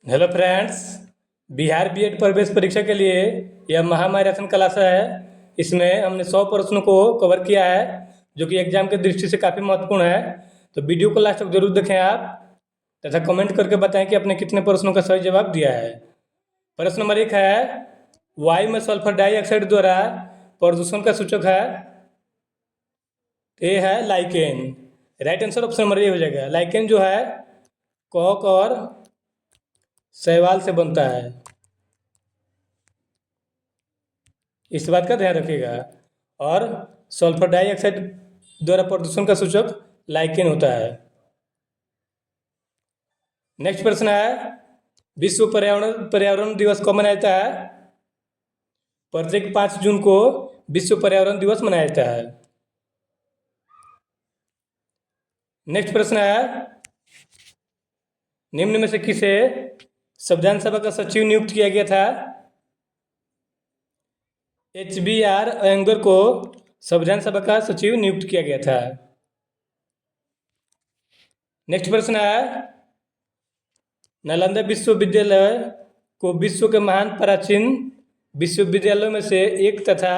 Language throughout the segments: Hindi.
Hello friends. बिहार बीएड प्रवेश परीक्षा के लिए यह महामैराथन क्लास है। इसमें हमने 100 प्रश्नों को कवर किया है, जो कि एग्जाम की दृष्टि से काफ़ी महत्वपूर्ण है। तो वीडियो को लास्ट तक जरूर देखें आप, तथा कमेंट करके बताएं कि आपने कितने प्रश्नों का सही जवाब दिया है। प्रश्न नंबर 1 है, वायु में सल्फर डाइऑक्साइड द्वारा प्रदूषण का सूचक है। ये है lichen. Right answer option number A हो जाएगा। लाइकेन जो है कॉक और शैवाल से बनता है, इस बात का ध्यान रखिएगा। और सल्फर डाइऑक्साइड द्वारा प्रदूषण का सूचक लाइकेन होता है। नेक्स्ट प्रश्न है, विश्व पर्यावरण पर्यावरण दिवस कब मनाया जाता है? प्रत्येक 5 जून को विश्व पर्यावरण दिवस मनाया जाता है। नेक्स्ट प्रश्न है, निम्न में से किसे संविधान सभा का सचिव नियुक्त किया गया था? HBR अयंगर को संविधान सभा का सचिव नियुक्त किया गया था। नेक्स्ट प्रश्न है, नालंदा विश्वविद्यालय को विश्व के महान प्राचीन विश्वविद्यालयों में से एक तथा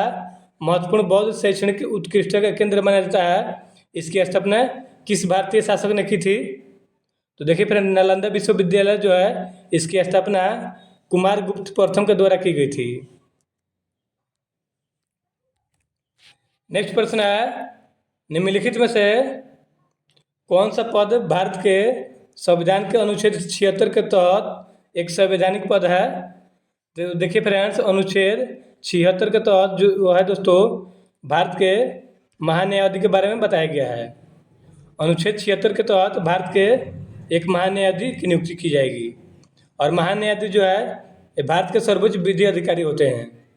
महत्वपूर्ण बौद्ध शैक्षणिक उत्कृष्टता का केंद्र माना जाता है। इसकी स्थापना किस भारतीय शासक ने की थी? तो देखिए फ्रेंड, नालंदा विश्वविद्यालय जो है इसकी स्थापना कुमारगुप्त प्रथम के द्वारा की गई थी। नेक्स्ट प्रश्न है, निम्नलिखित में से कौन सा पद भारत के संविधान के अनुच्छेद 76 के तहत एक संवैधानिक पद है? तो देखिए फ्रेंड्स, अनुच्छेद 76 के तहत जो है दोस्तों, भारत के महान्यायाधीश के बारे में बताया गया है। अनुच्छेद 76 के तहत भारत के एक महान्यायाधीश की नियुक्ति की जाएगी। और महान्यायाधीश जो है ये भारत के सर्वोच्च विधि अधिकारी होते हैं।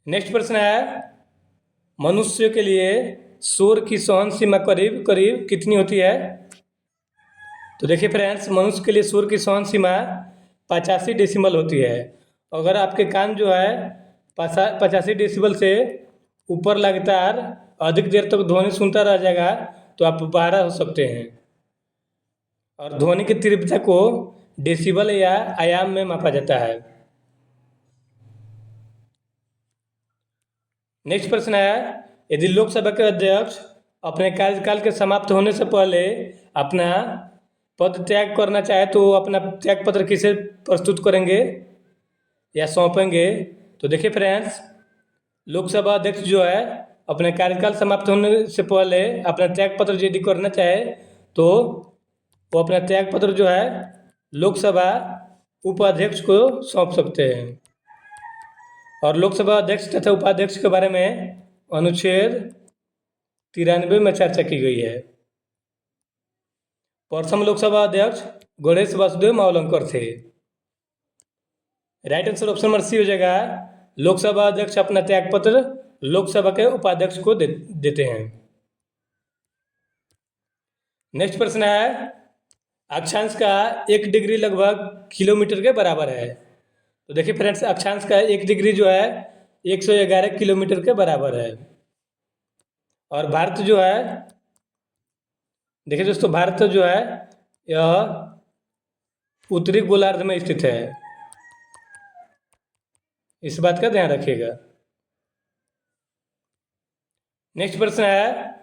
नेक्स्ट प्रश्न है, मनुष्य के लिए शोर की सहन सीमा करीब करीब कितनी होती है? तो देखिए फ्रेंड्स, मनुष्य के लिए शोर की सहन सीमा 85 डेसिबल होती है। अगर आपके कान जो है 85 डेसिबल से ऊपर लगातार अधिक देर तक ध्वनि सुनता रह जाएगा तो आप बहरा हो सकते हैं। और ध्वनि की तीव्रता को डेसिबल या आयाम में मापा जाता है। नेक्स्ट प्रश्न है, यदि लोकसभा के अध्यक्ष अपने कार्यकाल के समाप्त होने से पहले अपना पद त्याग करना चाहे तो अपना त्याग पत्र किसे प्रस्तुत करेंगे या सौंपेंगे? तो देखिए फ्रेंड्स, लोकसभा अध्यक्ष जो है अपने कार्यकाल समाप्त होने से पहले अपना त्याग पत्र यदि करना चाहे तो वो अपना त्याग पत्र जो है लोकसभा उपाध्यक्ष को सौंप सकते हैं। और लोकसभा अध्यक्ष तथा उपाध्यक्ष के बारे में अनुच्छेद 93 में चर्चा की गई है। प्रथम लोकसभा अध्यक्ष गणेश वासुदेव मावलंकर थे। Right answer option number C हो जाएगा। लोकसभा अध्यक्ष अपना त्यागपत्र लोकसभा के उपाध्यक्ष को देते हैं। नेक्स्ट प्रश्न है, अक्षांश का 1 डिग्री लगभग किलोमीटर के बराबर है। तो देखिए फ्रेंड्स, अक्षांश का 1 डिग्री जो है 111 किलोमीटर के बराबर है। और भारत जो है, देखिए दोस्तों, भारत जो है यह उत्तरी गोलार्ध में स्थित है, इस बात का ध्यान रखिएगा। नेक्स्ट प्रश्न है,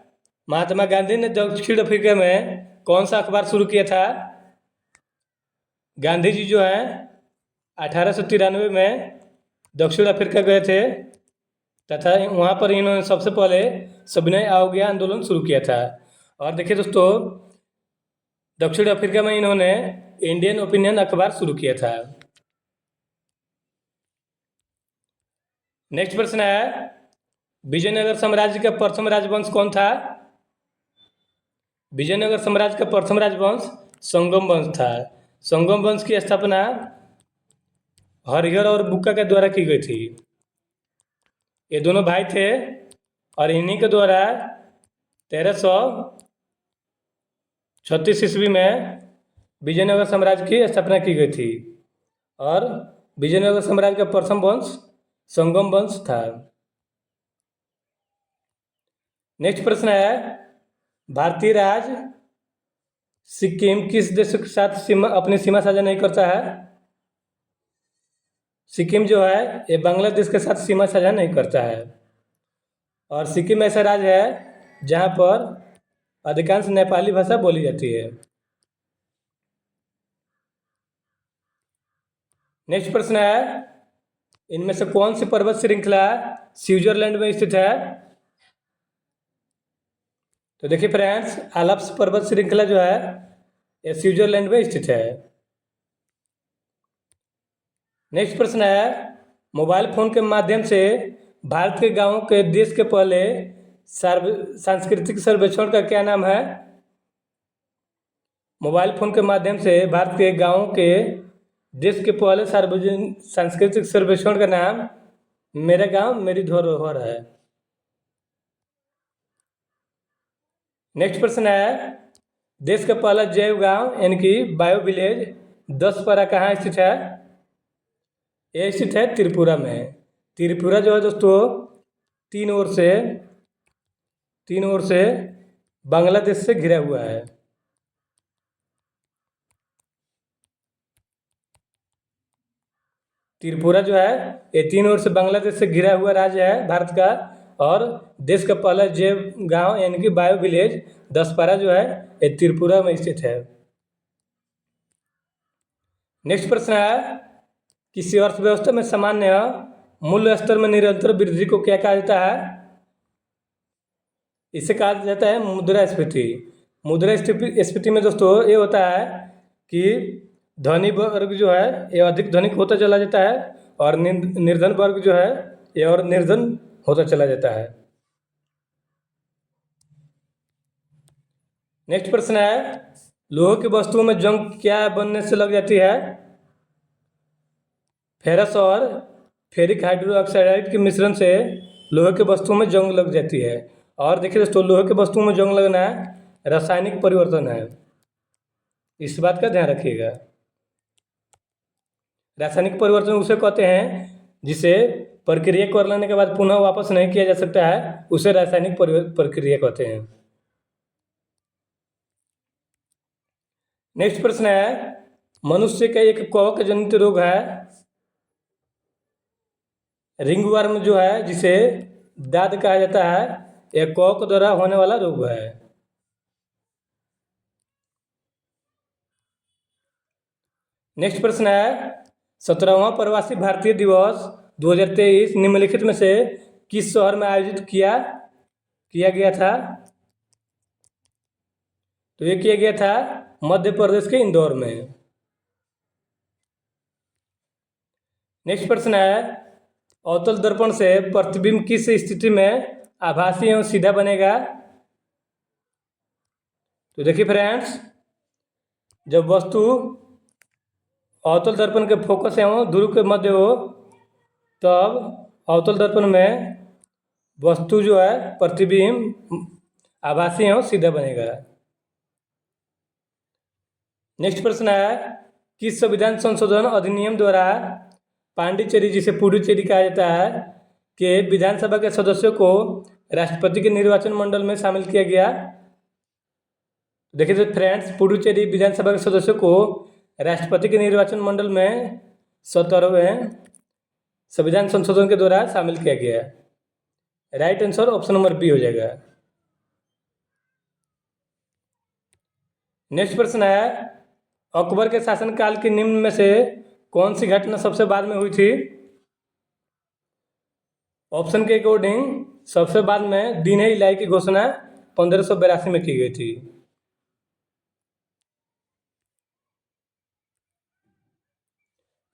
महात्मा गांधी ने दक्षिण अफ्रीका में कौन सा अखबार शुरू किया था? गांधी जी जो है 1893 में दक्षिण अफ्रीका गए थे तथा वहाँ पर इन्होंने सबसे पहले सविनय अवज्ञा आंदोलन शुरू किया था। और देखिए दोस्तों, दक्षिण अफ्रीका में इन्होंने इंडियन ओपिनियन अखबार शुरू किया था। नेक्स्ट प्रश्न है, विजयनगर साम्राज्य का प्रथम राजवंश कौन था? विजयनगर साम्राज्य का प्रथम राजवंश संगम वंश था। संगम वंश की स्थापना हरिहर और बुक्का के द्वारा की गई थी। ये दोनों भाई थे और इन्हीं के द्वारा 1336 ईस्वी में विजयनगर साम्राज्य की स्थापना की गई थी। और विजयनगर साम्राज्य का प्रथम वंश संगम वंश था। नेक्स्ट प्रश्न है, भारतीय राज सिक्किम किस देश के साथ अपनी सीमा साझा नहीं करता है? सिक्किम जो है ये बांग्लादेश के साथ सीमा साझा नहीं करता है। और सिक्किम ऐसा राज्य है जहाँ पर अधिकांश नेपाली भाषा बोली जाती है। नेक्स्ट प्रश्न है, इनमें से कौन सी पर्वत श्रृंखला स्विट्जरलैंड में स्थित है? तो देखिए फ्रेंड्स, आल्प्स पर्वत श्रृंखला जो है ये स्विट्जरलैंड में स्थित है। नेक्स्ट प्रश्न है, मोबाइल फोन के माध्यम से भारत के गांवों के देश के पहले सांस्कृतिक सर्वेक्षण का क्या नाम है? मोबाइल फोन के माध्यम से भारत के गांवों के देश के पहले सार्वजनिक सांस्कृतिक सर्वेक्षण का नाम मेरा गांव मेरी धरोहर है। नेक्स्ट प्रश्न है, देश का पहला जैव गांव यानी कि बायो विलेज 10 कहाँ स्थित है? यह स्थित है त्रिपुरा में। त्रिपुरा जो है दोस्तों तीन ओर से बांग्लादेश से घिरा हुआ है। त्रिपुरा जो है ये तीन ओर से बांग्लादेश से घिरा हुआ राज्य है भारत का, और देश का पहला जैव गांव यानी कि बायो विलेज 10 जो है ये त्रिपुरा में स्थित है। नेक्स्ट प्रश्न है, किसी अर्थव्यवस्था में सामान्य मूल्य स्तर में निरंतर वृद्धि को क्या कहा जाता है? इसे कहा जाता है मुद्रास्फीति। मुद्रास्फीति में दोस्तों ये होता है कि धनी वर्ग जो है ये अधिक धनिक होता चला जाता है और निर्धन वर्ग जो है ये और निर्धन होता चला जाता है। नेक्स्ट प्रश्न है, लोहे की वस्तुओं में जंग क्या बनने से लग जाती है? फेरस और फेरिक हाइड्रोक्साइड के मिश्रण से लोहे की वस्तुओं में जंग लग जाती है। और देखिए दोस्तों, लोहे की वस्तुओं में जंग लगना रासायनिक परिवर्तन है, इस बात का ध्यान रखिएगा। रासायनिक परिवर्तन उसे कहते हैं जिसे प्रक्रिया कर लेने के बाद पुनः वापस नहीं किया जा सकता है, उसे रासायनिक प्रक्रिया कहते हैं। नेक्स्ट प्रश्न है, मनुष्य का एक कवक जनित रोग है रिंगवर्म जो है जिसे दाद कहा जाता है, यह कवक द्वारा होने वाला रोग है। नेक्स्ट प्रश्न है, 17वां प्रवासी भारतीय दिवस 2023 निम्नलिखित में से किस शहर में आयोजित किया गया था? तो ये किया गया था मध्य प्रदेश के इंदौर में। नेक्स्ट प्रश्न है, अवतल दर्पण से प्रतिबिंब किस स्थिति में आभासी एवं सीधा बनेगा? तो देखिए फ्रेंड्स, जब वस्तु अवतल दर्पण के फोकस एवं ध्रुव के मध्य हो तब अवतल दर्पण में वस्तु जो है प्रतिबिंब आभासी एवं सीधा बनेगा। नेक्स्ट प्रश्न है, किस संविधान संशोधन अधिनियम द्वारा पांडिचेरी जिसे पुडुचेरी कहा जाता है के विधानसभा के सदस्यों को राष्ट्रपति के निर्वाचन मंडल में शामिल किया गया? देखिए फ्रेंड्स, पुडुचेरी विधानसभा के सदस्यों को राष्ट्रपति के निर्वाचन मंडल में 17वें संविधान संशोधन के द्वारा शामिल किया गया। Right answer option number B हो जाएगा। नेक्स्ट प्रश्न है, अकबर के शासनकाल के निम्न में से कौन सी घटना सबसे बाद में हुई थी? ऑप्शन के अकॉर्डिंग सबसे बाद में दीन ए इलाही की घोषणा 1582 में की गई थी।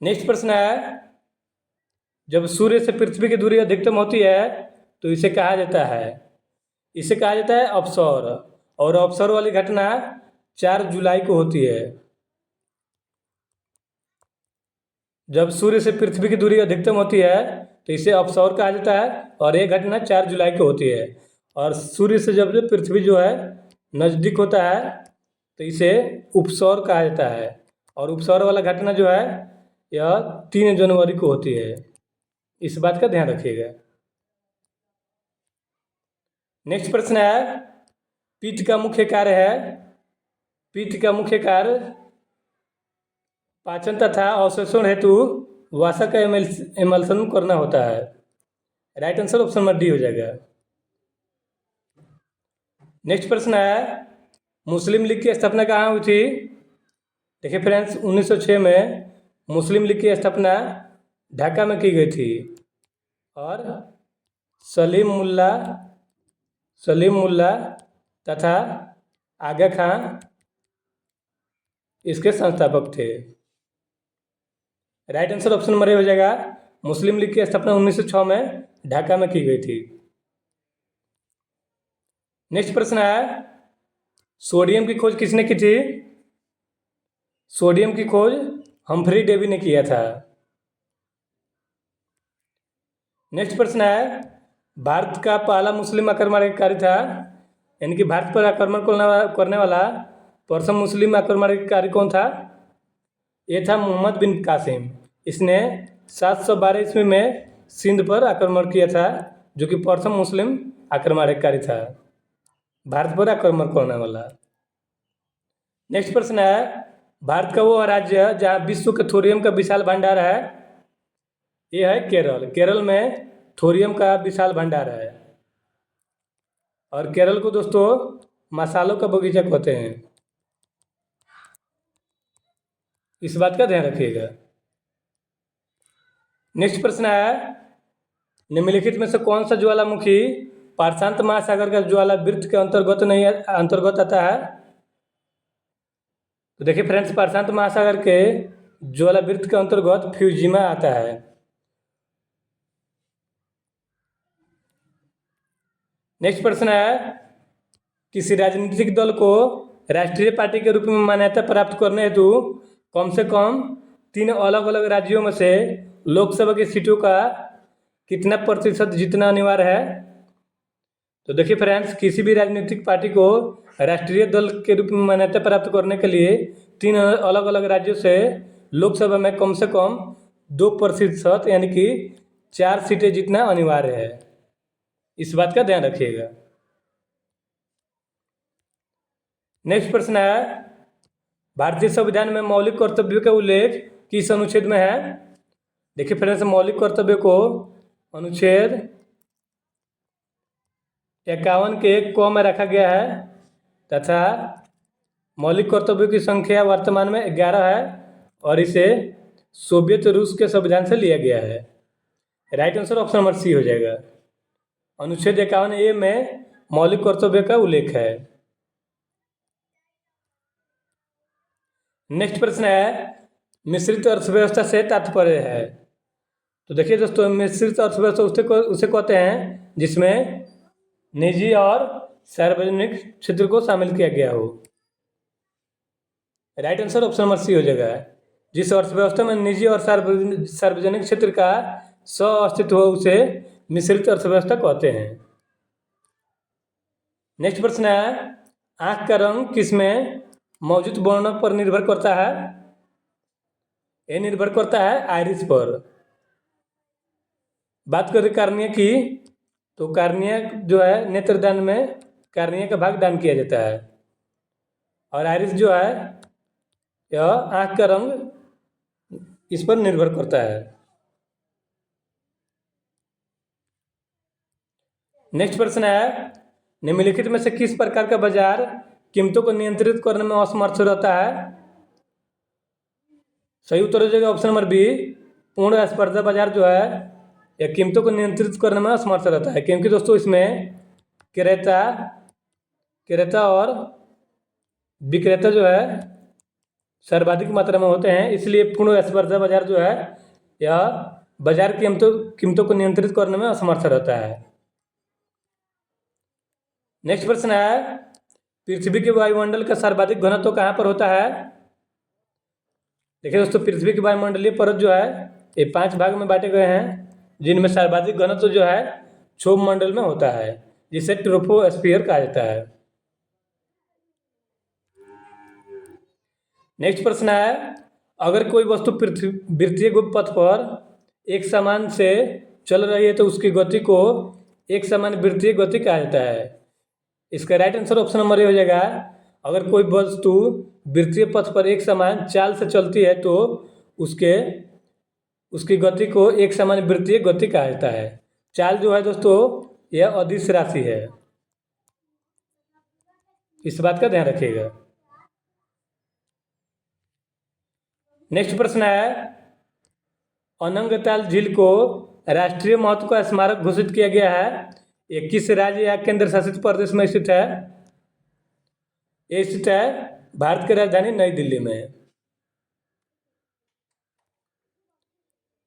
नेक्स्ट प्रश्न है, जब सूर्य से पृथ्वी की दूरी अधिकतम होती है तो इसे कहा जाता है अपसौर, और अपसौर वाली घटना 4 जुलाई को होती है। जब सूर्य से पृथ्वी की दूरी अधिकतम होती है तो इसे अपसौर कहा जाता है और यह घटना 4 जुलाई को होती है। और सूर्य से जब पृथ्वी जो है नज़दीक होता है तो इसे उपसौर कहा जाता है, और उपसौर वाला घटना जो है यह 3 जनवरी को होती है, इस बात का ध्यान रखिएगा। नेक्स्ट प्रश्न है, पित्त का मुख्य कार्य है? पित्त का मुख्य कार्य पाचन तथा अवशोषण हेतु वसा का एमल्सन करना होता है। Right answer option number D हो जाएगा। नेक्स्ट प्रश्न है, मुस्लिम लीग की स्थापना कहाँ हुई थी? देखिए फ्रेंड्स, 1906 में मुस्लिम लीग की स्थापना ढाका में की गई थी और सलीम मुल्ला तथा आगा खां इसके संस्थापक थे। Right answer option number A हो जाएगा। मुस्लिम लीग की स्थापना 1906 में ढाका में की गई थी। नेक्स्ट प्रश्न है, सोडियम की खोज किसने की थी? सोडियम की खोज हम्फ्री डेवी ने किया था। नेक्स्ट प्रश्न है, भारत का पहला मुस्लिम आक्रमणकारी था, यानी कि भारत पर आक्रमण करने वाला प्रथम मुस्लिम आक्रमणकारी कौन था? ये था मोहम्मद बिन कासिम। इसने 712 ईस्वी में सिंध पर आक्रमण किया था, जो कि प्रथम मुस्लिम आक्रमणकारी था, भारत पर आक्रमण करने वाला। नेक्स्ट प्रश्न है, भारत का वो राज्य जहाँ विश्व के थोरियम का विशाल भंडार है, ये है केरल। केरल में थोरियम का विशाल भंडार है और केरल को दोस्तों मसालों का बगीचा कहते हैं, इस बात का ध्यान रखिएगा। नेक्स्ट प्रश्न है, निम्नलिखित में से कौन सा ज्वालामुखी प्रशांत महासागर का ज्वाला वृत्त के अंतर्गत आता है? तो देखिए फ्रेंड्स, प्रशांत महासागर के ज्वाला वृत्त के अंतर्गत फ्यूजिमा आता है। नेक्स्ट प्रश्न है, किसी राजनीतिक दल को राष्ट्रीय पार्टी के रूप में मान्यता प्राप्त करने हेतु कम से कम 3 अलग अलग राज्यों में से लोकसभा की सीटों का कितना प्रतिशत जीतना अनिवार्य है? तो देखिए फ्रेंड्स, किसी भी राजनीतिक पार्टी को राष्ट्रीय दल के रूप में मान्यता प्राप्त करने के लिए 3 अलग अलग राज्यों से लोकसभा में कम से कम 2% यानी कि 4 सीटें जीतना अनिवार्य है, इस बात का ध्यान रखिएगा। नेक्स्ट प्रश्न है, भारतीय संविधान में मौलिक कर्तव्यों का उल्लेख किस अनुच्छेद में है? देखिए फ्रेंड्स, मौलिक कर्तव्य को अनुच्छेद 51 के क में रखा गया है तथा मौलिक कर्तव्यों की संख्या वर्तमान में 11 है और इसे सोवियत रूस के संविधान से लिया गया है। Right answer option number C हो जाएगा। अनुच्छेद 51A में मौलिक कर्तव्य का उल्लेख है। नेक्स्ट प्रश्न है, मिश्रित अर्थव्यवस्था से तात्पर्य है? तो देखिए दोस्तों, मिश्रित अर्थव्यवस्था उसे कहते हैं जिसमें निजी और सार्वजनिक क्षेत्र को शामिल किया गया हो। Right answer option number C हो जाएगा। जिस अर्थव्यवस्था में निजी और सार्वजनिक क्षेत्र का सह-अस्तित्व हो उसे मिश्रित अर्थव्यवस्था कहते हैं। नेक्स्ट प्रश्न है, आँख का रंग किसमें मौजूद वर्णों पर निर्भर करता है? ये निर्भर करता है आइरिस पर। बात करें कार्निया की, तो कार्निया जो है नेत्रदान में कार्निया का भाग दान किया जाता है और आइरिस जो है यह आँख का रंग इस पर निर्भर करता है। नेक्स्ट प्रश्न है, निम्नलिखित में से किस प्रकार का बाजार कीमतों को नियंत्रित करने में असमर्थ रहता है? सही उत्तर हो जाएगा ऑप्शन नंबर बी। पूर्ण स्पर्धा बाजार जो है यह कीमतों को नियंत्रित करने में असमर्थ रहता है, क्योंकि दोस्तों इसमें क्रेता और विक्रेता जो है सर्वाधिक मात्रा में होते हैं, इसलिए पूर्ण स्पर्धा बाजार जो है यह बाजार कीमतों को नियंत्रित करने में असमर्थ रहता है। नेक्स्ट प्रश्न है, पृथ्वी के वायुमंडल का सर्वाधिक घनत्व कहाँ पर होता है? देखिए दोस्तों, पृथ्वी की वायुमंडलीय परत जो है ये 5 भाग में बांटे गए हैं, जिनमें सर्वाधिक घनत्व जो है क्षोभ मंडल में होता है, जिसे ट्रोपोस्फियर कहा जाता है। नेक्स्ट प्रश्न है, अगर कोई वस्तु वृत्तीय पथ पर एक समान से चल रही है तो उसकी गति को एक समान वृत्तीय गति कहा जाता है। इसका right answer option number A हो जाएगा। अगर कोई वस्तु वृत्तीय पथ पर एक समान चाल से चलती है तो उसके उसकी गति को एक समान वृत्तीय गति कहा जाता है। चाल जो है दोस्तों यह अदिश राशि है, इस बात का ध्यान रखिएगा। नेक्स्ट प्रश्न है, अनंगताल झील को राष्ट्रीय महत्व का स्मारक घोषित किया गया है। ये किस राज्य या केंद्र शासित प्रदेश में स्थित है? ये स्थित है भारत की राजधानी नई दिल्ली में।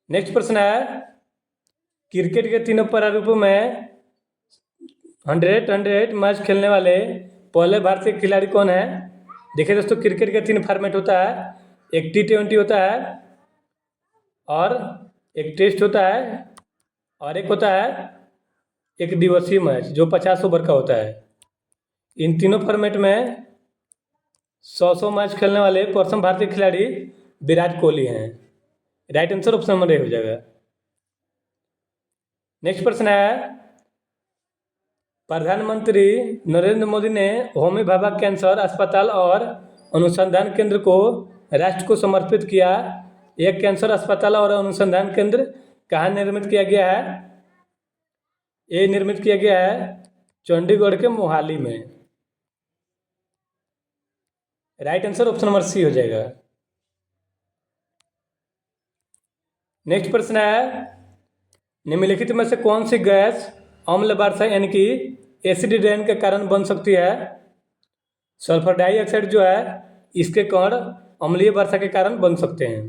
नेक्स्ट प्रश्न है, क्रिकेट के तीनों प्रारूपों में 100 मैच खेलने वाले पहले भारतीय खिलाड़ी कौन है? देखिए दोस्तों, क्रिकेट के 3 फॉर्मेट होता है, एक T20 होता है और एक टेस्ट होता है और एक होता है एक दिवसीय मैच जो 50 ओवर का होता है। इन तीनों फॉर्मेट में 100 मैच खेलने वाले प्रथम भारतीय खिलाड़ी विराट कोहली हैं। Right answer option number A हो जाएगा। नेक्स्ट प्रश्न है, प्रधानमंत्री नरेंद्र मोदी ने होमी भाभा कैंसर अस्पताल और अनुसंधान केंद्र को राष्ट्र को समर्पित किया। यह कैंसर अस्पताल और अनुसंधान केंद्र कहाँ निर्मित किया गया है? ये निर्मित किया गया है चंडीगढ़ के मोहाली में। Right answer option number C हो जाएगा। नेक्स्ट प्रश्न है, निम्नलिखित में से कौन सी गैस अम्ल वर्षा यानी कि एसिड रेन के कारण बन सकती है? सल्फर डाइऑक्साइड जो है इसके कण अम्लीय वर्षा के कारण बन सकते हैं।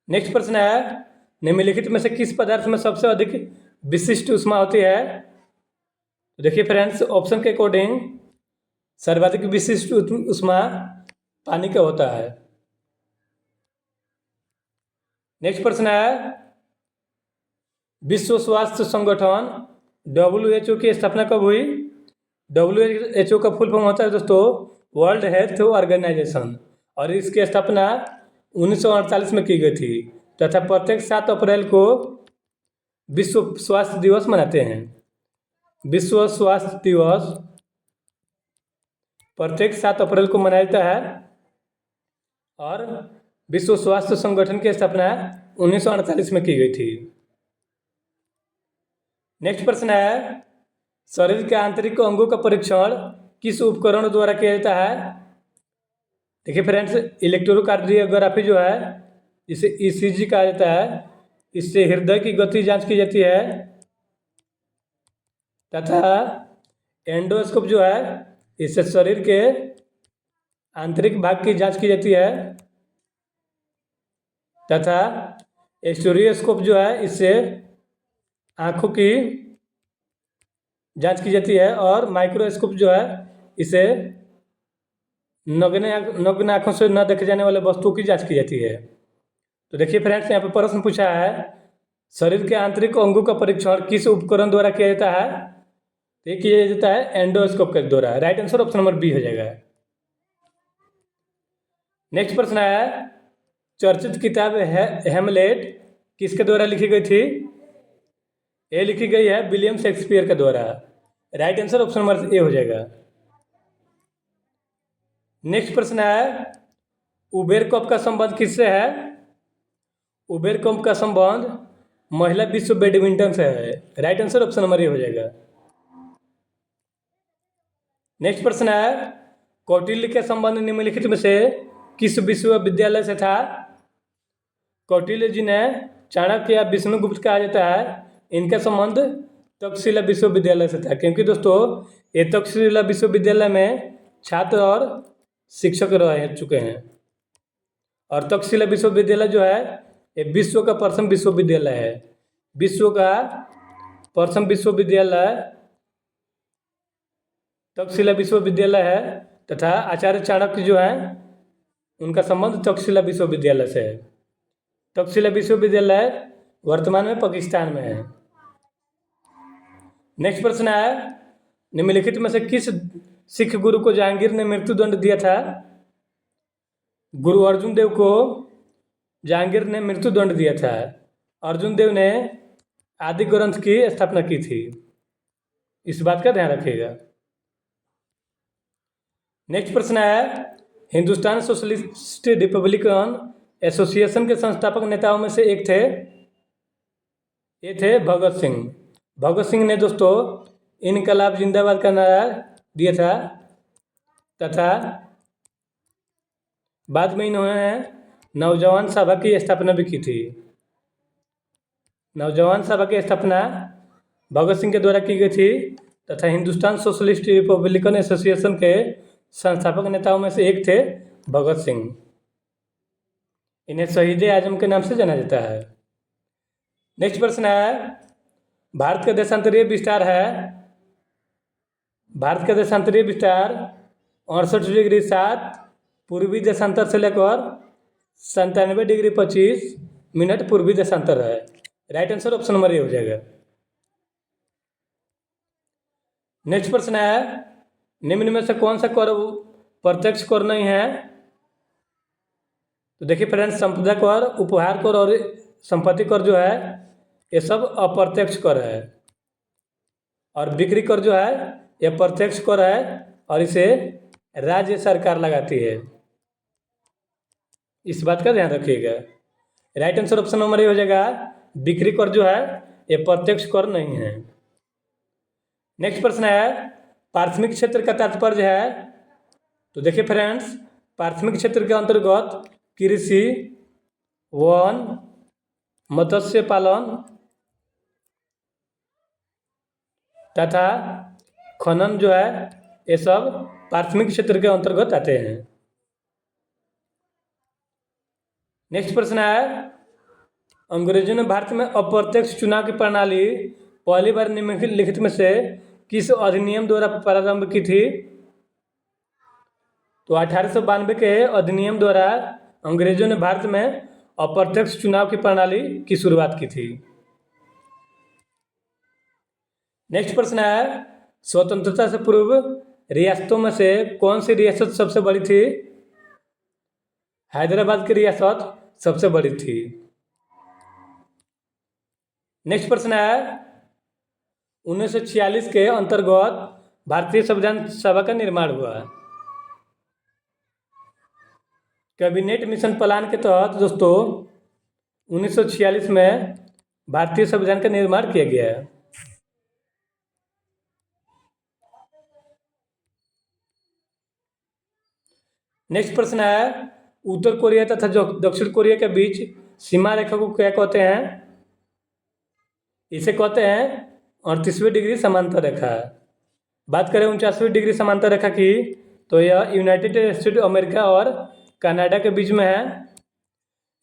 नेक्स्ट प्रश्न है, निम्नलिखित में से किस पदार्थ में सबसे अधिक विशिष्ट ऊष्मा होती है? तो देखिए फ्रेंड्स, ऑप्शन के अकॉर्डिंग सर्वाधिक विशिष्ट ऊष्मा पानी का होता है। नेक्स्ट प्रश्न है, विश्व स्वास्थ्य संगठन WHO की स्थापना कब हुई? WHO का फुल फॉर्म होता है दोस्तों वर्ल्ड हेल्थ ऑर्गेनाइजेशन और इसकी स्थापना 1948 में की गई थी तथा प्रत्येक 7 अप्रैल को विश्व स्वास्थ्य दिवस मनाते हैं। विश्व स्वास्थ्य दिवस प्रत्येक 7 अप्रैल को मनाया जाता है और विश्व स्वास्थ्य संगठन की स्थापना 1948 में की गई थी। नेक्स्ट प्रश्न है, शरीर के आंतरिक अंगों का परीक्षण किस उपकरण द्वारा किया जाता है? देखिए फ्रेंड्स, इलेक्ट्रोकार्डियोग्राफी जो है इसे ECG कहा जाता है। इससे हृदय की गति जांच की जाती है तथा एंडोस्कोप जो है इससे शरीर के आंतरिक भाग की जांच की जाती है तथा स्टेरियोस्कोप जो है इससे आँखों की जांच की जाती है और माइक्रोस्कोप जो है इसे नग्न आँखों से न देखे जाने वाले वस्तुओं की जांच की जाती है। तो देखिए फ्रेंड्स, यहाँ पे प्रश्न पूछा है, शरीर के आंतरिक अंगों का परीक्षण किस उपकरण द्वारा किया जाता है? तो ये किया जाता है एंडोस्कोप के द्वारा। Right answer option number B हो जाएगा। नेक्स्ट प्रश्न है, चर्चित किताब हैमलेट किसके द्वारा लिखी गई थी? ये लिखी गई है विलियम शेक्सपियर के द्वारा। Right answer option number A हो जाएगा। नेक्स्ट प्रश्न है, उबेर कप का संबंध किससे है? उबेर कप का संबंध महिला विश्व बैडमिंटन से है। Right answer option number A हो जाएगा। नेक्स्ट प्रश्न है, कौटिल्य के संबंध निम्नलिखित में से किस विश्वविद्यालय से था? कौटिल्य जी ने चाणक्य या विष्णुगुप्त कहा जाता है, इनका संबंध तक्षशिला विश्वविद्यालय से था क्योंकि दोस्तों ये तक्षशिला विश्वविद्यालय में छात्र और शिक्षक रह चुके हैं। और तक्षशिला विश्वविद्यालय जो है ये विश्व का प्रथम विश्वविद्यालय है। विश्व का प्रथम विश्वविद्यालय तक्षशिला विश्वविद्यालय है तथा आचार्य चाणक्य जो है उनका संबंध तक्षशिला विश्वविद्यालय से है। तक्षशिला विश्वविद्यालय वर्तमान में पाकिस्तान में है। नेक्स्ट प्रश्न है, निम्नलिखित में से किस सिख गुरु को जहांगीर ने मृत्युदंड दिया था? गुरु अर्जुन देव को जहांगीर ने मृत्युदंड दिया था। अर्जुन देव ने आदि ग्रंथ की स्थापना की थी, इस बात का ध्यान रखिएगा। नेक्स्ट प्रश्न है, हिंदुस्तान सोशलिस्ट रिपब्लिकन एसोसिएशन के संस्थापक नेताओं में से एक थे, ये थे भगत सिंह। भगत सिंह ने दोस्तों इनकलाब जिंदाबाद का नारा दिया था तथा बाद में इन्होंने नौजवान सभा की स्थापना भी की थी। नौजवान सभा की स्थापना भगत सिंह के द्वारा की गई थी तथा हिंदुस्तान सोशलिस्ट रिपब्लिकन एसोसिएशन के संस्थापक नेताओं में से एक थे भगत सिंह। इन्हें शहीद आजम के नाम से जाना जाता है। नेक्स्ट प्रश्न है, भारत का देशांतरीय विस्तार है, भारत का देशांतरीय विस्तार 68 डिग्री 7 पूर्वी देशांतर से लेकर 97 डिग्री 25 मिनट पूर्वी देशांतर है। Right answer option number A हो जाएगा। नेक्स्ट प्रश्न है, निम्न में से कौन सा कर प्रत्यक्ष कर नहीं है? तो देखिए फ्रेंड्स, संपदा कर, उपहार कर और संपत्ति कर जो है ये सब अप्रत्यक्ष कर है, और बिक्री कर जो है ये प्रत्यक्ष कर है और इसे राज्य सरकार लगाती है। इस बात का ध्यान रखिएगा। Right answer option number A हो जाएगा। बिक्री कर जो है ये प्रत्यक्ष कर नहीं है। नेक्स्ट प्रश्न है, प्राथमिक क्षेत्र का तात्पर्य है? तो देखिए फ्रेंड्स, प्राथमिक क्षेत्र के अंतर्गत कृषि, वन, मत्स्य पालन तथा खनन जो है ये सब प्राथमिक क्षेत्र के अंतर्गत आते हैं। नेक्स्ट प्रश्न है, अंग्रेजों ने भारत में अप्रत्यक्ष चुनाव की प्रणाली पहली बार निम्नलिखित में से किस अधिनियम द्वारा प्रारंभ की थी? तो 1892 के अधिनियम द्वारा अंग्रेजों ने भारत में अप्रत्यक्ष चुनाव की प्रणाली की शुरुआत की थी। नेक्स्ट प्रश्न है, स्वतंत्रता से पूर्व रियासतों में से कौन सी रियासत सबसे बड़ी थी? हैदराबाद की रियासत सबसे बड़ी थी। नेक्स्ट प्रश्न है, 1946 के अंतर्गत भारतीय संविधान सभा का निर्माण हुआ। कैबिनेट मिशन प्लान के तहत दोस्तों 1946 में भारतीय संविधान का निर्माण किया गया है। नेक्स्ट प्रश्न है, उत्तर कोरिया तथा दक्षिण कोरिया के बीच सीमा रेखा को क्या कहते हैं? इसे कहते हैं 38वीं डिग्री समांतर रेखा। बात करें 49वीं डिग्री समांतर रेखा की, तो यह यूनाइटेड स्टेट अमेरिका और कनाडा के बीच में है।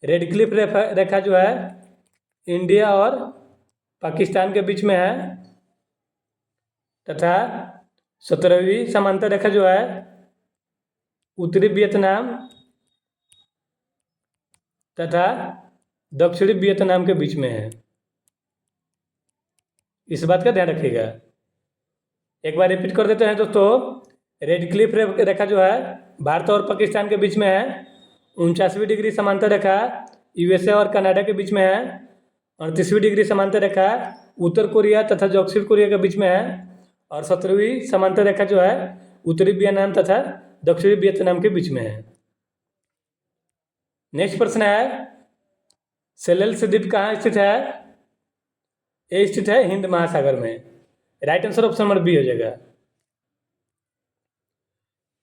रेड क्लिफ रेखा जो है इंडिया और पाकिस्तान के बीच में है तथा 17वीं समांतर रेखा जो है उत्तरी वियतनाम तथा दक्षिणी वियतनाम के बीच में है। इस बात का ध्यान रखिएगा। एक बार रिपीट कर देते हैं दोस्तों, रेड क्लिफ रेखा जो है भारत और पाकिस्तान के बीच में है। 49वीं डिग्री समांतर रेखा यूएसए और कनाडा के बीच में है। 38वीं डिग्री समांतर रेखा उत्तर कोरिया तथा दक्षिण कोरिया के बीच में है। और 17वीं समांतर रेखा जो है उत्तरी वियतनाम तथा दक्षिणी वियतनाम के बीच में है। नेक्स्ट प्रश्न है, सेलेल्स द्वीप कहाँ स्थित है? ये स्थित है हिंद महासागर में। Right answer option number B हो जाएगा।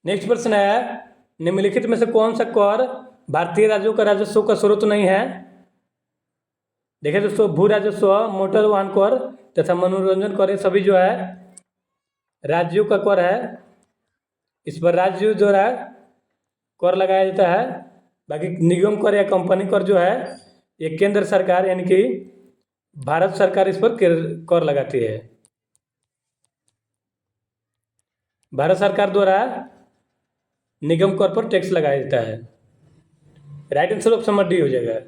नेक्स्ट प्रश्न है, निम्नलिखित में से कौन सा कर भारतीय राज्यों का राजस्व का स्रोत नहीं है? देखिए दोस्तों, भू राजस्व, मोटर वाहन कर तथा मनोरंजन कर, सभी जो है राज्यों का कर है। इस पर राज्य जो है कर लगाया जाता है। बाकी निगम कर या कंपनी कर जो है ये केंद्र सरकार यानी कि भारत सरकार इस पर कर लगाती है। भारत सरकार द्वारा निगम कर पर टैक्स लगाया जाता है। Right answer option number D हो जाएगा।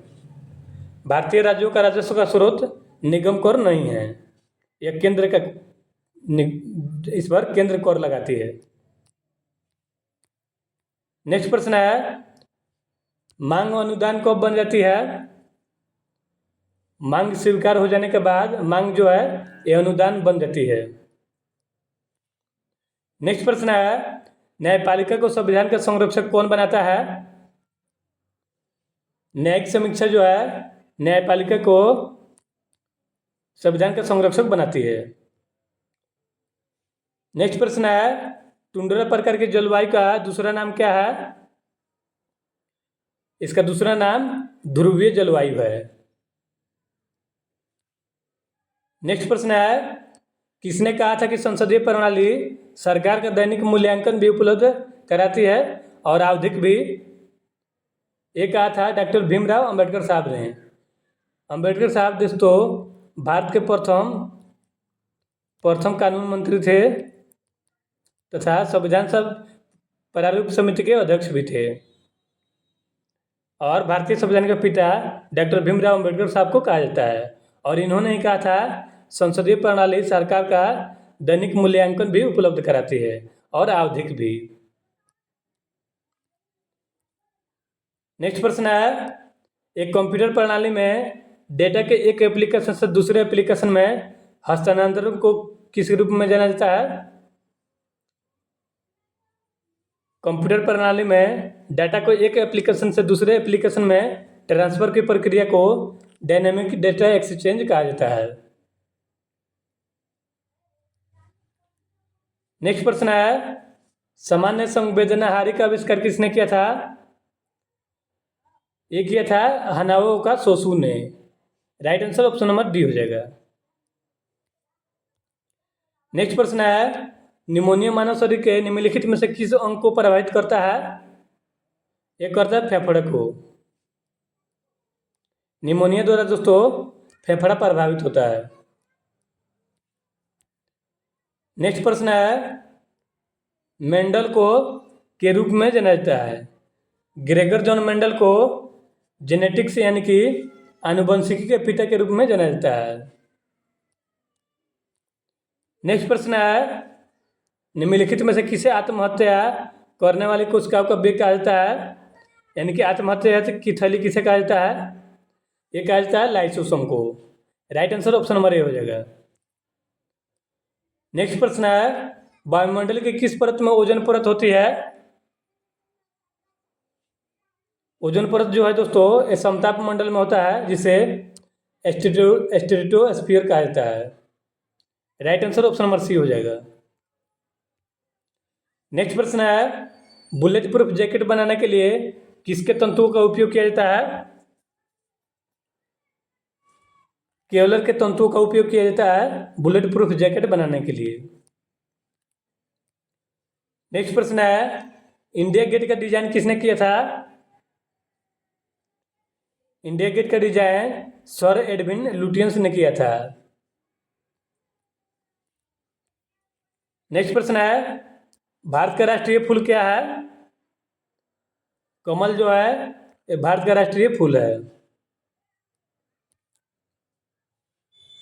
भारतीय राज्यों का राजस्व का स्रोत निगम कर नहीं है, यह केंद्र का, इस पर केंद्र कर लगाती है। नेक्स्ट प्रश्न है, मांग अनुदान कब बन जाती है? मांग स्वीकार हो जाने के बाद मांग जो है ये अनुदान बन जाती है। नेक्स्ट प्रश्न है, न्यायपालिका को संविधान का संरक्षक कौन बनाता है? न्यायिक समीक्षा जो है न्यायपालिका को संविधान का संरक्षक बनाती है। नेक्स्ट प्रश्न है, टुंड्रा प्रकार की जलवायु का दूसरा नाम क्या है? इसका दूसरा नाम ध्रुवीय जलवायु है। नेक्स्ट प्रश्न है, किसने कहा था कि संसदीय प्रणाली सरकार का दैनिक मूल्यांकन भी उपलब्ध कराती है और आवधिक भी? ये कहा था डॉक्टर भीमराव अंबेडकर साहब ने। अंबेडकर साहब दोस्तों भारत के प्रथम कानून मंत्री थे तथा संविधान सभा प्रारूप समिति के अध्यक्ष भी थे और भारतीय संविधान के पिता डॉक्टर भीमराव अंबेडकर साहब को कहा जाता है। और इन्होंने ही कहा था संसदीय प्रणाली सरकार का दैनिक मूल्यांकन भी उपलब्ध कराती है और आवधिक भी। नेक्स्ट प्रश्न है, एक कंप्यूटर प्रणाली में डेटा के एक एप्लीकेशन से दूसरे एप्लीकेशन में हस्तांतरण को किस रूप में जाना जाता है? कंप्यूटर प्रणाली में डाटा को एक एप्लीकेशन से दूसरे एप्लीकेशन में ट्रांसफर की प्रक्रिया को डायनेमिक डेटा एक्सचेंज कहा जाता है। नेक्स्ट प्रश्न है, सामान्य संवेदनाहारी का आविष्कार किसने किया था? ये किया था हनाओ का सोसू ने। Right answer option number D हो जाएगा। नेक्स्ट प्रश्न है, निमोनिया मानव शरीर के निम्नलिखित में से किस अंग को प्रभावित करता है? ये करता है फेफड़े को। निमोनिया द्वारा दोस्तों फेफड़ा प्रभावित होता है। नेक्स्ट प्रश्न है, मेंडल को के रूप में जाना जाता है? ग्रेगर जॉन मेंडल को जेनेटिक्स यानी कि आनुवंशिकी के पिता के रूप में जाना जाता है। नेक्स्ट प्रश्न है, निम्नलिखित में से किसे आत्महत्या करने वाली कोशिकाओं का वेग कहा जाता है? यानी कि आत्महत्या की थैली किसे कहा जाता है? ये कहा जाता है लाइसोसोम को। Right answer option number A हो जाएगा। नेक्स्ट प्रश्न है, वायुमंडल की किस परत में ओजोन परत होती है? ओजोन परत जो है दोस्तों ये समताप मंडल में होता है जिसे स्ट्रेटोस्फीयर कहा जाता है। Right answer option number C हो जाएगा। नेक्स्ट प्रश्न है, बुलेट प्रूफ जैकेट बनाने के लिए किसके तंतुओं का उपयोग किया जाता है? केवलर के तंतुओं का उपयोग किया जाता है बुलेट प्रूफ जैकेट बनाने के लिए। नेक्स्ट प्रश्न है, इंडिया गेट का डिजाइन किसने किया था? इंडिया गेट का डिजाइन सर एडविन लुटियंस ने किया था। नेक्स्ट प्रश्न है, भारत का राष्ट्रीय फूल क्या है? कमल जो है ये भारत का राष्ट्रीय फूल है।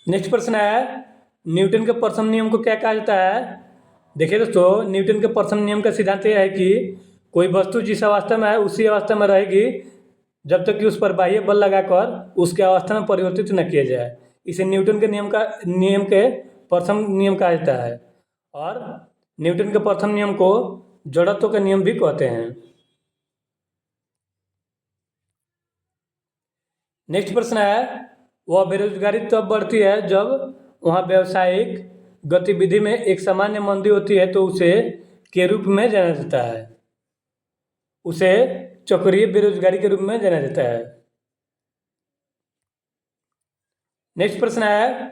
नेक्स्ट प्रश्न है, न्यूटन के प्रथम नियम को क्या कहा जाता है? देखिए दोस्तों न्यूटन के प्रथम नियम का सिद्धांत यह है कि कोई वस्तु जिस अवस्था में है उसी अवस्था में रहेगी जब तक कि उस पर बाह्य बल लगाकर उसके अवस्था में परिवर्तित न किया जाए। इसे न्यूटन के नियम के प्रथम नियम कहा जाता है और न्यूटन के प्रथम नियम को जड़त्व का नियम भी कहते हैं। नेक्स्ट प्रश्न है, वह बेरोजगारी तब बढ़ती है जब वहाँ व्यावसायिक गतिविधि में एक सामान्य मंदी होती है तो उसे के रूप में जाना जाता है? उसे चक्रीय बेरोजगारी के रूप में जाना जाता है। नेक्स्ट प्रश्न है,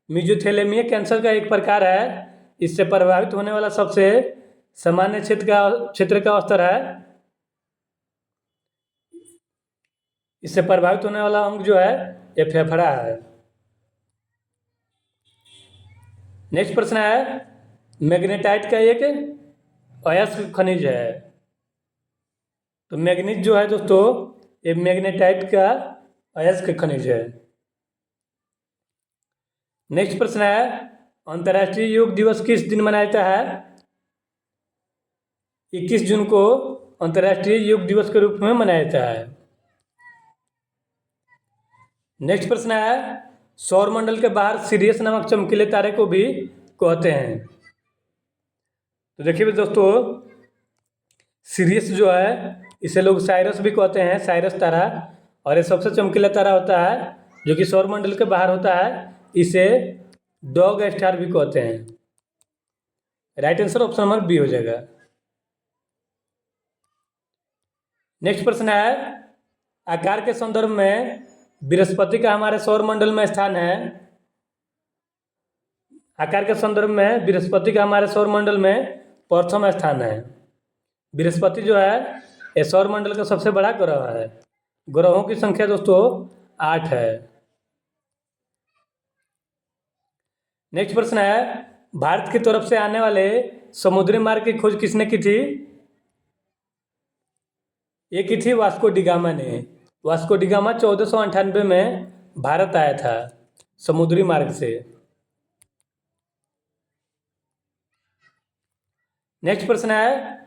मेसोथेलिया कैंसर का एक प्रकार है, इससे प्रभावित होने वाला सबसे सामान्य क्षेत्र का स्तर है? इससे प्रभावित होने वाला अंग जो है ये फेफड़ा है। नेक्स्ट प्रश्न है, मैग्नेटाइट का एक अयस्क खनिज है। तो मैग्नीज जो है दोस्तों ये मैग्नेटाइट का अयस्क खनिज है। नेक्स्ट प्रश्न है, अंतर्राष्ट्रीय योग दिवस किस दिन मनाया जाता है? 21 जून को अंतर्राष्ट्रीय योग दिवस के रूप में मनाया जाता है। नेक्स्ट प्रश्न है, सौरमंडल के बाहर सिरियस नामक चमकीले तारे को भी कहते हैं। तो देखिए दोस्तों सीरियस जो है इसे लोग साइरस भी कहते हैं, साइरस तारा। और ये सबसे चमकीला तारा होता है जो कि सौरमंडल के बाहर होता है। इसे डॉग स्टार भी कहते हैं। Right answer option number B हो जाएगा। नेक्स्ट प्रश्न है, आकार के संदर्भ में बृहस्पति का हमारे सौरमंडल में स्थान है। आकार के संदर्भ में बृहस्पति का हमारे सौरमंडल में प्रथम स्थान है। बृहस्पति जो है ये सौरमंडल का सबसे बड़ा ग्रह है। ग्रहों की संख्या दोस्तों 8 है। नेक्स्ट प्रश्न है, भारत की तरफ से आने वाले समुद्री मार्ग की खोज किसने की थी? ये की थी वास्को डिगामा ने। वास्को डिगामा 1498 में भारत आया था समुद्री मार्ग से। नेक्स्ट प्रश्न है,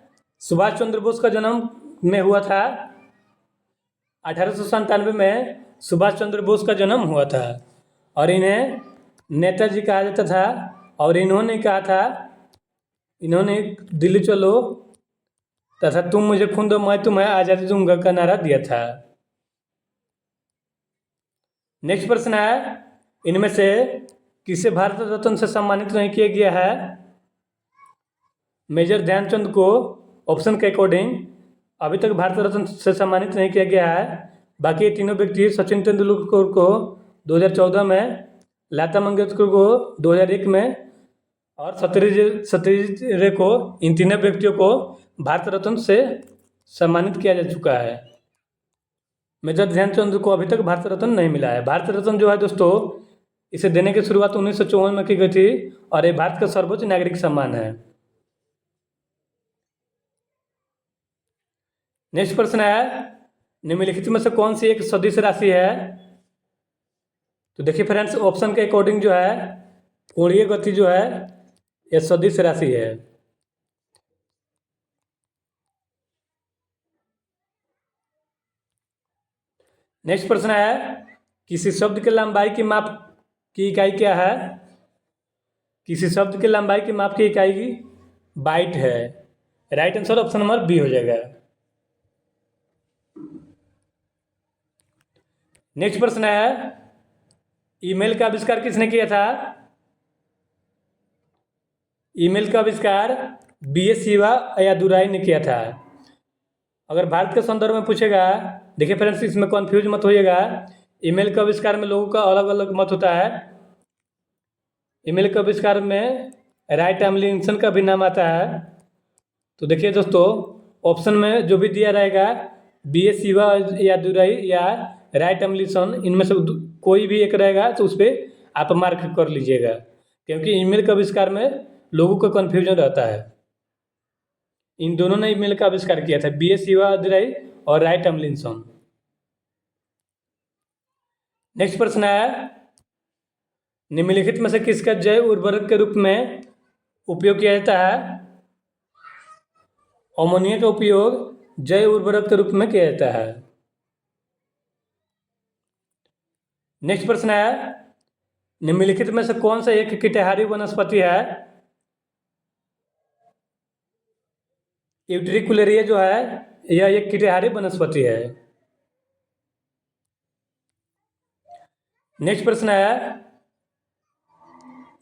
सुभाष चंद्र बोस का जन्म में हुआ था? 1897 में सुभाष चंद्र बोस का जन्म हुआ था और इन्हें नेताजी कहा जाता था। और इन्होंने कहा था, इन्होंने दिल्ली चलो तथा तुम मुझे खून दो मैं तुम्हें आज़ादी दूंगा का नारा दिया था। नेक्स्ट प्रश्न है, इनमें से किसे भारत रत्न से सम्मानित नहीं किया गया है? मेजर ध्यानचंद को ऑप्शन के अकॉर्डिंग अभी तक भारत रत्न से सम्मानित नहीं किया गया है। बाकी तीनों व्यक्ति सचिन तेंदुलकर को 2014 में, लता मंगेशकर को 2001 में और सत्यजीत रे को, इन तीनों व्यक्तियों को भारत रत्न से सम्मानित किया जा चुका है। मेजर ध्यानचंद को अभी तक भारत रत्न नहीं मिला है। भारत रत्न जो है दोस्तों इसे देने की शुरुआत 1954 में की गई थी और ये भारत का सर्वोच्च नागरिक सम्मान है। नेक्स्ट प्रश्न है, निम्नलिखित में से कौन सी एक सदिश राशि है? तो देखिए फ्रेंड्स, ऑप्शन के अकॉर्डिंग जो है कोणीय गति जो है यह सदिश राशि है। नेक्स्ट प्रश्न है, किसी शब्द के लंबाई की माप की इकाई क्या है? किसी शब्द के लंबाई की माप की इकाई बाइट है। Right answer option number B हो जाएगा। नेक्स्ट प्रश्न है, ईमेल का आविष्कार किसने किया था? ईमेल का आविष्कार B.S. अय्यादुराई ने किया था। अगर भारत के संदर्भ में पूछेगा, देखिए फ्रेंड्स इसमें कंफ्यूज मत होइएगा। ईमेल के आविष्कार में लोगों का अलग अलग मत होता है। ईमेल के आविष्कार में राइट टॉमलिंसन का भी नाम आता है। तो देखिए दोस्तों, ऑप्शन में जो भी दिया रहेगा B.S. अय्यादुराई या राइट टॉमलिंसन, इनमें से कोई भी एक रहेगा तो उस पर आप मार्क कर लीजिएगा, क्योंकि ईमेल के आविष्कार में लोगों का कन्फ्यूजन रहता है। इन दोनों ने ईमेल का आविष्कार किया था, B.S. अय्यादुराई और राइट टॉमलिंसन। नेक्स्ट प्रश्न है, निम्नलिखित में से किसका जैव उर्वरक के रूप में उपयोग किया जाता है? अमोनिया का उपयोग जैव उर्वरक के रूप में किया जाता है। नेक्स्ट प्रश्न है, निम्नलिखित में से कौन सा एक कीटहारी वनस्पति है? यूट्रिकुलेरिया जो है यह एक कीटहारी वनस्पति है। नेक्स्ट प्रश्न है,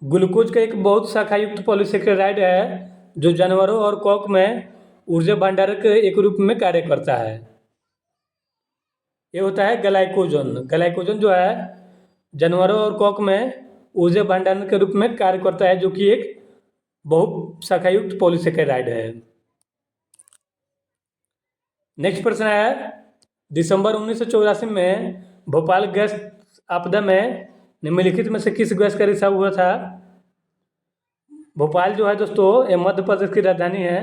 ग्लूकोज का एक बहुत शाखायुक्त पॉलीसेकेराइड है जो जानवरों और कॉक में ऊर्जा भंडारक के एक रूप में कार्य करता है। ये होता है ग्लाइकोजन। ग्लाइकोजन जो है जानवरों और कॉक में ऊर्जा भंडारण के रूप में कार्य करता है, जो कि एक बहुत शाखायुक्त पॉलीसेकेराइड है। नेक्स्ट प्रश्न है, दिसंबर 1984 में भोपाल गैस आपदा में निम्नलिखित में से किस गैस का रिसाव हुआ था? भोपाल जो है दोस्तों ये मध्य प्रदेश की राजधानी है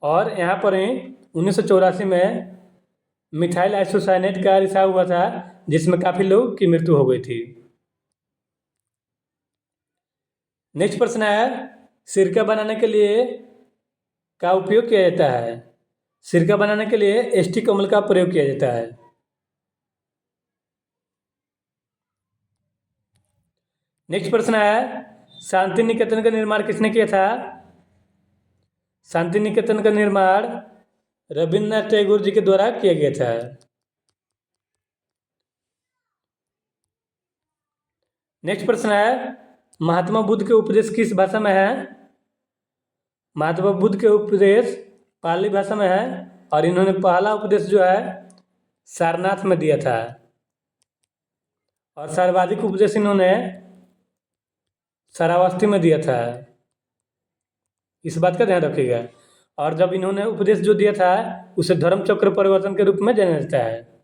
और यहाँ पर ही 1984 में मिथाइल आइसोसाइनेट का रिसाव हुआ था, जिसमें काफ़ी लोगों की मृत्यु हो गई थी। नेक्स्ट प्रश्न है, सिरका बनाने के लिए का उपयोग किया जाता है? सिरका बनाने के लिए एस्टिक अम्ल का प्रयोग किया जाता है। नेक्स्ट प्रश्न है, शांति निकेतन का निर्माण किसने किया था? शांति निकेतन का निर्माण रविन्द्रनाथ टैगोर जी के द्वारा किया गया था। नेक्स्ट प्रश्न है, महात्मा बुद्ध के उपदेश किस भाषा में है? महात्मा बुद्ध के उपदेश पाली भाषा में है और इन्होंने पहला उपदेश जो है सारनाथ में दिया था और सर्वाधिक उपदेश इन्होंने शरावस्ती में दिया था। इस बात का ध्यान रखिएगा। और जब इन्होंने उपदेश जो दिया था उसे धर्म चक्र परिवर्तन के रूप में जाना जाता है।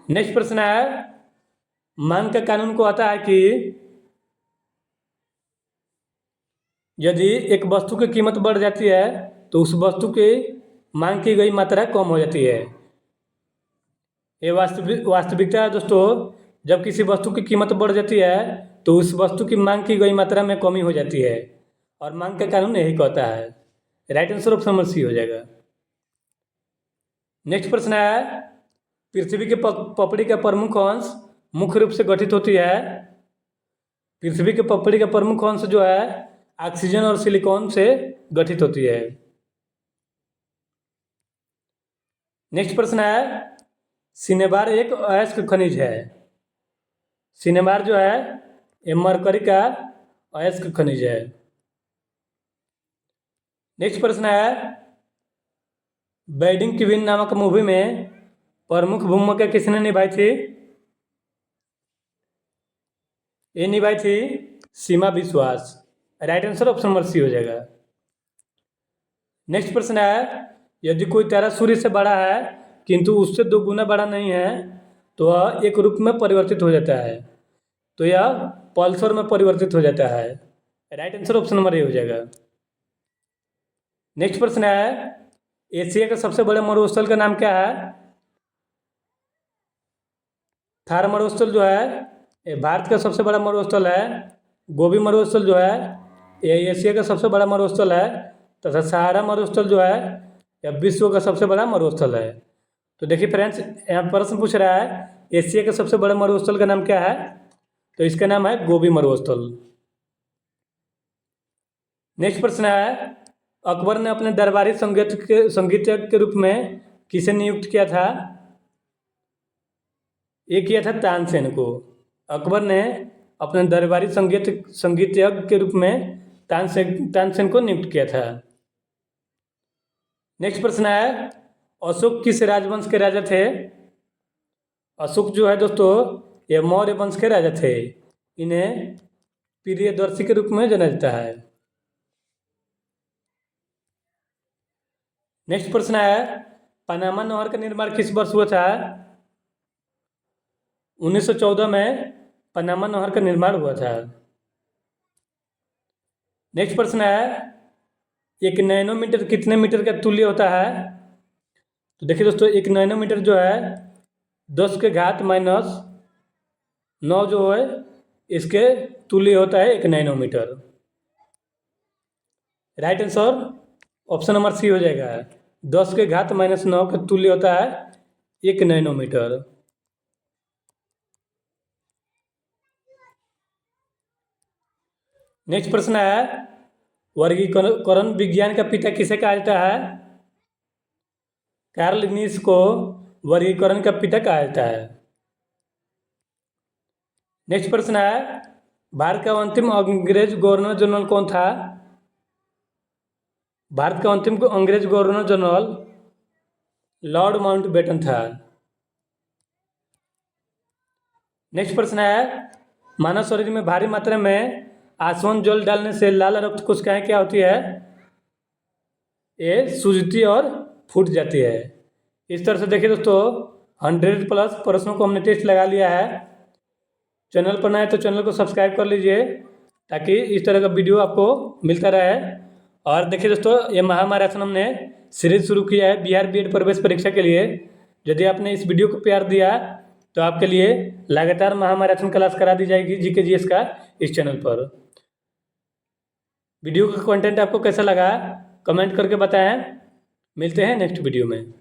नेक्स्ट प्रश्न है, मांग के कानून को आता है कि यदि एक वस्तु की कीमत बढ़ जाती है तो उस वस्तु की मांग की गई मात्रा कम हो जाती है। ये वास्तविकता है दोस्तों। जब किसी वस्तु की कीमत बढ़ जाती है तो उस वस्तु की मांग की गई मात्रा में कमी हो जाती है और मांग का कानून यही कहता है। Right answer option number C हो जाएगा। नेक्स्ट प्रश्न है, पृथ्वी के पपड़ी का प्रमुख अंश मुख्य रूप से गठित होती है। पृथ्वी के पपड़ी का प्रमुख अंश जो है ऑक्सीजन और सिलिकॉन से गठित होती है। नेक्स्ट प्रश्न है, सिनेबार एक अयस्क खनिज है। सिनेबार जो है ये मरकरी का अयस्क खनिज है। नेक्स्ट प्रश्न है, बैडिंग क्वीन नामक मूवी में प्रमुख भूमिका किसने निभाई थी? ये निभाई थी Seema Biswas. Right answer option number C हो जाएगा। नेक्स्ट प्रश्न है, यदि कोई तारा सूर्य से बड़ा है किंतु उससे 2 गुना बड़ा नहीं है तो वह एक रूप में परिवर्तित हो जाता है, तो यह पल्सर में परिवर्तित हो जाता है। Right answer option number A हो जाएगा। नेक्स्ट प्रश्न है, एशिया का सबसे बड़े मरुस्थल का नाम क्या है? थार मरुस्थल जो है ये भारत का सबसे बड़ा मरुस्थल है। गोबी मरुस्थल जो है ये एशिया का सबसे बड़ा मरुस्थल है तथा सहारा मरुस्थल जो है यह विश्व का सबसे बड़ा मरुस्थल है। तो देखिए फ्रेंड्स, यहाँ प्रश्न पूछ रहा है एशिया के सबसे बड़े मरुस्थल का नाम क्या है? तो इसका नाम है गोबी मरुस्थल। नेक्स्ट प्रश्न है, अकबर ने अपने दरबारी संगीतज्ञ के रूप में किसे नियुक्त किया था? ये किया था तानसेन को। अकबर ने अपने दरबारी संगीतज्ञ के रूप में तानसेन को नियुक्त किया था। नेक्स्ट प्रश्न है, अशोक किस राजवंश के राजा थे? अशोक जो है दोस्तों ये मौर्य वंश के राजा थे। इन्हें प्रियदर्शी के रूप में जाना जाता है। नेक्स्ट प्रश्न है, पनामा नहर का निर्माण किस वर्ष हुआ था? 1914 में पनामा नहर का निर्माण हुआ था। नेक्स्ट प्रश्न है, 1 नैनोमीटर कितने मीटर का तुल्य होता है? तो देखिए दोस्तों 1 नैनोमीटर जो है 10 के घात -9 जो है इसके तुल्य होता है 1 nanometre. Right answer option number C हो जाएगा। 10 के घात -9 के तुल्य होता है 1 नैनोमीटर। नेक्स्ट प्रश्न है, वर्गीकरण विज्ञान का पिता किसे कहा जाता है? कार्ल लिन्नियस को वर्गीकरण का पिता कहा जाता है। नेक्स्ट प्रश्न है, भारत का अंतिम अंग्रेज गवर्नर जनरल कौन था? भारत का अंतिम अंग्रेज गवर्नर जनरल लॉर्ड माउंटबेटन था। नेक्स्ट प्रश्न है, मानव शरीर में भारी मात्रा में आसवन जल डालने से लाल रक्त कोशिकाएं क्या होती है? ये सूजती और फूट जाती है। इस तरह से देखिए दोस्तों 100+ प्रश्नों को हमने टेस्ट लगा लिया है। चैनल पर नए तो चैनल को सब्सक्राइब कर लीजिए ताकि इस तरह का वीडियो आपको मिलता रहे। और देखिए दोस्तों ये महामैराथन हमने सीरीज शुरू किया है बिहार बीएड प्रवेश परीक्षा के लिए। यदि आपने इस वीडियो को प्यार दिया तो आपके लिए लगातार महामैराथन क्लास करा दी जाएगी जीके जीएस का इस चैनल पर। वीडियो का कंटेंट आपको कैसा लगा कमेंट करके बताएं। मिलते हैं नेक्स्ट वीडियो में।